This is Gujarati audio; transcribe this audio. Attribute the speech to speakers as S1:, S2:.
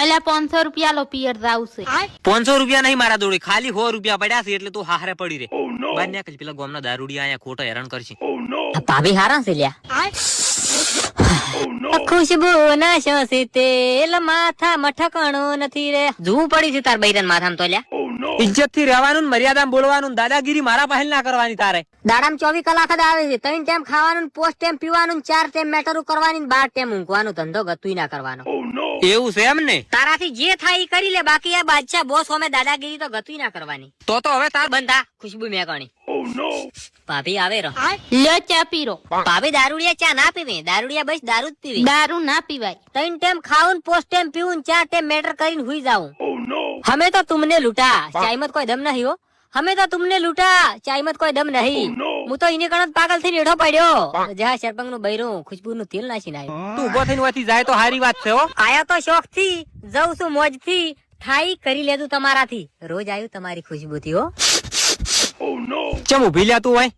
S1: અલ્યા 500 રૂપિયા લો પિયર જાવ છે
S2: 500 રૂપિયા નહીં મારા જોડે, ખાલી 100 રૂપિયા પડ્યા છે એટલે તું હારે પડી રે. બાર ને પેલા ગામના દારૂડિયા અહીંયા ખોટો હેરાન કરશે.
S3: ભાભી હારા છે લ્યા. ખુશબુ ના શ્વાસે તેલ માથા મઠકણો નથી રે. જોવું પડી છે તાર બૈરન માથામાં તો લ્યા.
S2: ઇજ્જત થી રહેવાનું, મર્યાદામાં બોલવાનું, દાદાગીરી મારા પહેલ ના કરવાની તારે.
S3: દાડામાં 24 કલાક જ આવે છે. 3 ટાઈમ ખાવાનું, 5 ટાઈમ પીવાનું, 4 ટાઈમ મેટરું કરવાની, 12 ટાઈમ ઊંઘવાનું, ધંધો ગતુંય ના કરવાનો.
S2: એવું છે એમ ને?
S3: તારાથી જે થાય ઈ કરી લે, બાકી આ બાદશાહ બોસ હોમે દાદાગીરી તો ગતુંય ના કરવાની.
S2: તો હવે તાર
S3: બંધા ખુશબુ મેકણી. ભાભી આવે રો.
S1: લ્યો ચા પીરો.
S3: ભાભી દારૂડિયા ચા ના પીવે, દારૂડિયા બસ દારૂ જ પીવે.
S1: દારૂ ના પીવાય.
S3: 3 ટાઈમ ખાવું, 5 ટાઈમ પીવું, 4 ટાઈમ મેટર કરીને હુઈ જાઉં. हमें तो तुमने लूटा, चाय मत कोई दम नहीं हो. हमें तो तुमने लूटा, चाय मत कोई दम नहीं. હું તો ઇને કણ પાગલ થઈને હેઠો પડ્યો. જા સરપંચ નું બૈરું ખુશબુ નું તેલ નાખીને આવ્યો.
S2: તું ઉભો થઈને વાથી જાય તો હારી વાત છે હો.
S3: આયા તો શોખ થી, જઉં છું મોજ થી, થાય કરી લેતું તમારાથી. રોજ આવ્યું તમારી ખુશબુ થી હો.
S2: ચમ ઉભી લ્યા તું હોય.